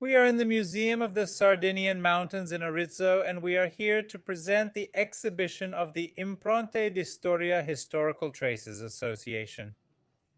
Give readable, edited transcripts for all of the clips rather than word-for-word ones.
We are in the Museum of the Sardinian Mountains in Arezzo, and we are here to present the exhibition of the Impronte di Storia Historical Traces Association.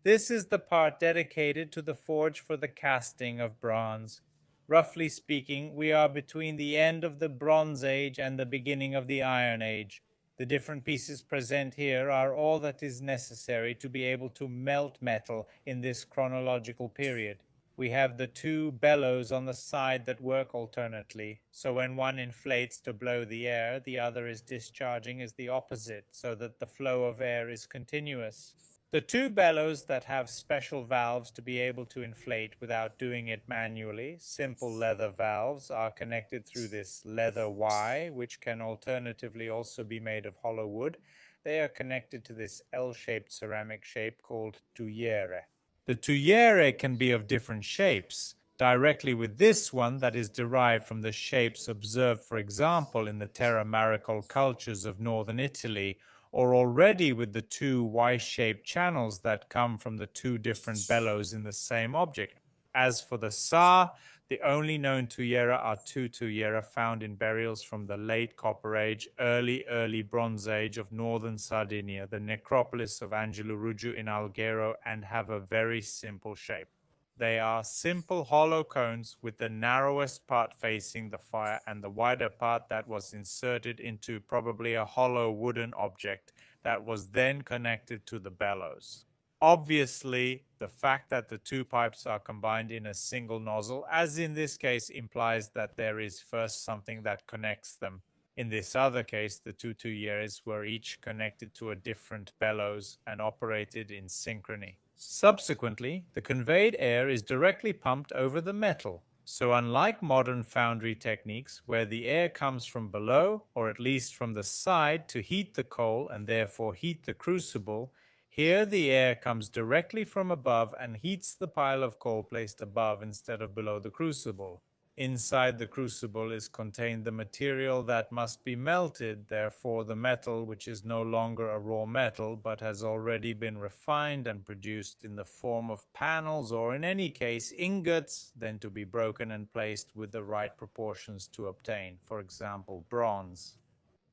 This is the part dedicated to the forge for the casting of bronze. Roughly speaking, we are between the end of the Bronze Age and the beginning of the Iron Age. The different pieces present here are all that is necessary to be able to melt metal in this chronological period. We have the two bellows on the side that work alternately, so when one inflates to blow the air, the other is discharging as the opposite, so that the flow of air is continuous. The two bellows that have special valves to be able to inflate without doing it manually, simple leather valves, are connected through this leather Y, which can alternatively also be made of hollow wood. They are connected to this L-shaped ceramic shape called tuiere. The tuiere can be of different shapes, directly with this one that is derived from the shapes observed, for example, in the Terra Maricol cultures of northern Italy, or already with the two Y-shaped channels that come from the two different bellows in the same object. As for the Sa, the only known tuiera are two tuiera found in burials from the late Copper Age, early Bronze Age of northern Sardinia, the necropolis of Angeluruggiu in Alghero, and have a very simple shape. They are simple hollow cones with the narrowest part facing the fire and the wider part that was inserted into probably a hollow wooden object that was then connected to the bellows. Obviously, the fact that the two pipes are combined in a single nozzle, as in this case, implies that there is first something that connects them. In this other case, the two tuieres were each connected to a different bellows and operated in synchrony. Subsequently, the conveyed air is directly pumped over the metal. So unlike modern foundry techniques, where the air comes from below, or at least from the side, to heat the coal and therefore heat the crucible, here the air comes directly from above and heats the pile of coal placed above instead of below the crucible. Inside the crucible is contained the material that must be melted, therefore the metal, which is no longer a raw metal but has already been refined and produced in the form of panels or in any case ingots, then to be broken and placed with the right proportions to obtain, for example, bronze.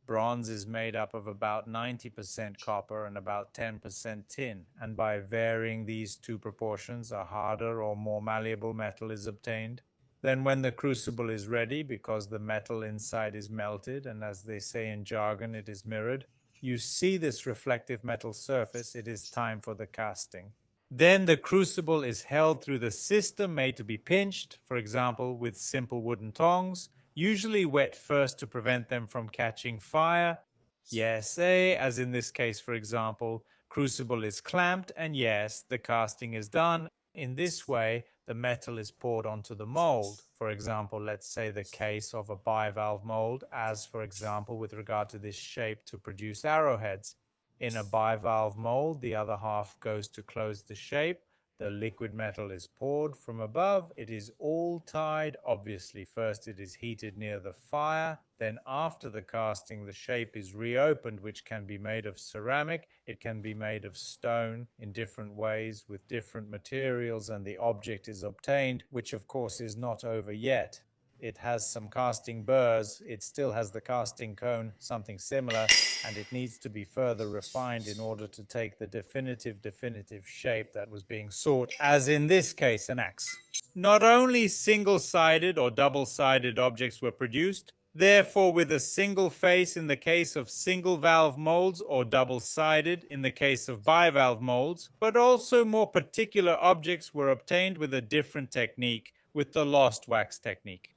Bronze is made up of about 90% copper and about 10% tin, and by varying these two proportions, a harder or more malleable metal is obtained. Then when the crucible is ready, because the metal inside is melted, and as they say in jargon, it is mirrored, you see this reflective metal surface, it is time for the casting. Then the crucible is held through the system made to be pinched, for example, with simple wooden tongs, usually wet first to prevent them from catching fire. Yes, as in this case, for example, crucible is clamped, and yes, the casting is done. In this way, the metal is poured onto the mold. For example, let's say the case of a bivalve mold, as for example with regard to this shape to produce arrowheads. In a bivalve mold, the other half goes to close the shape. The liquid metal is poured from above. It is all tied. Obviously, first it is heated near the fire. Then after the casting, the shape is reopened, which can be made of ceramic. It can be made of stone in different ways with different materials, and the object is obtained, which of course is not over yet. It has some casting burrs, it still has the casting cone, something similar, and it needs to be further refined in order to take the definitive shape that was being sought, as in this case, an axe. Not only single-sided or double-sided objects were produced, therefore with a single face in the case of single-valve molds or double-sided in the case of bivalve molds, but also more particular objects were obtained with a different technique, with the lost wax technique.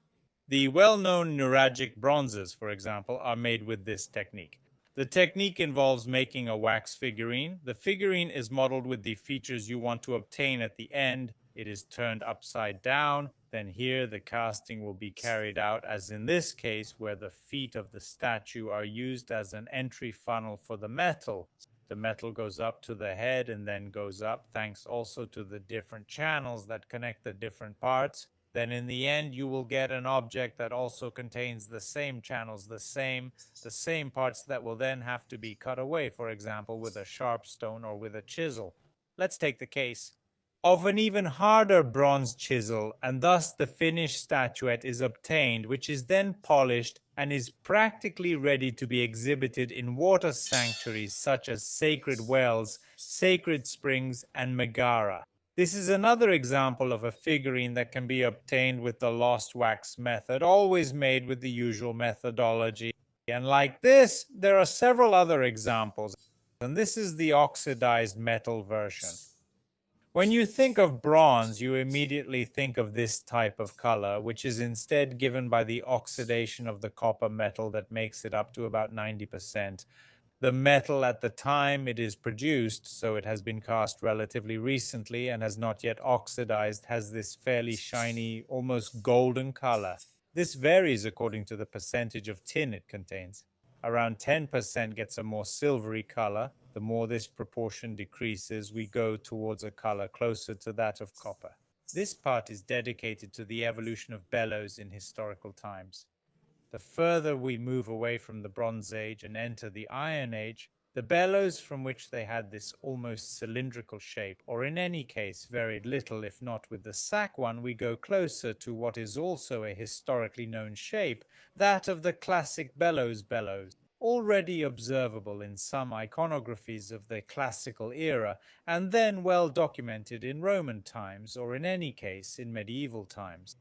The well-known Nuragic bronzes, for example, are made with this technique. The technique involves making a wax figurine. The figurine is modeled with the features you want to obtain at the end. It is turned upside down. Then here the casting will be carried out, as in this case, where the feet of the statue are used as an entry funnel for the metal. The metal goes up to the head and then goes up, thanks also to the different channels that connect the different parts. Then in the end you will get an object that also contains the same channels, the same parts that will then have to be cut away, for example, with a sharp stone or with a chisel. Let's take the case of an even harder bronze chisel, and thus the finished statuette is obtained, which is then polished and is practically ready to be exhibited in water sanctuaries such as sacred wells, sacred springs, and Megara. This is another example of a figurine that can be obtained with the lost wax method, always made with the usual methodology. And like this, there are several other examples, and this is the oxidized metal version. When you think of bronze, you immediately think of this type of color, which is instead given by the oxidation of the copper metal that makes it up to about 90%. The metal at the time it is produced, so it has been cast relatively recently and has not yet oxidized, has this fairly shiny, almost golden color. This varies according to the percentage of tin it contains. Around 10% gets a more silvery color. The more this proportion decreases, we go towards a color closer to that of copper. This part is dedicated to the evolution of bellows in historical times. The further we move away from the Bronze Age and enter the Iron Age, the bellows from which they had this almost cylindrical shape, or in any case varied little if not with the sack one, we go closer to what is also a historically known shape, that of the classic bellows, already observable in some iconographies of the classical era, and then well documented in Roman times, or in any case in medieval times.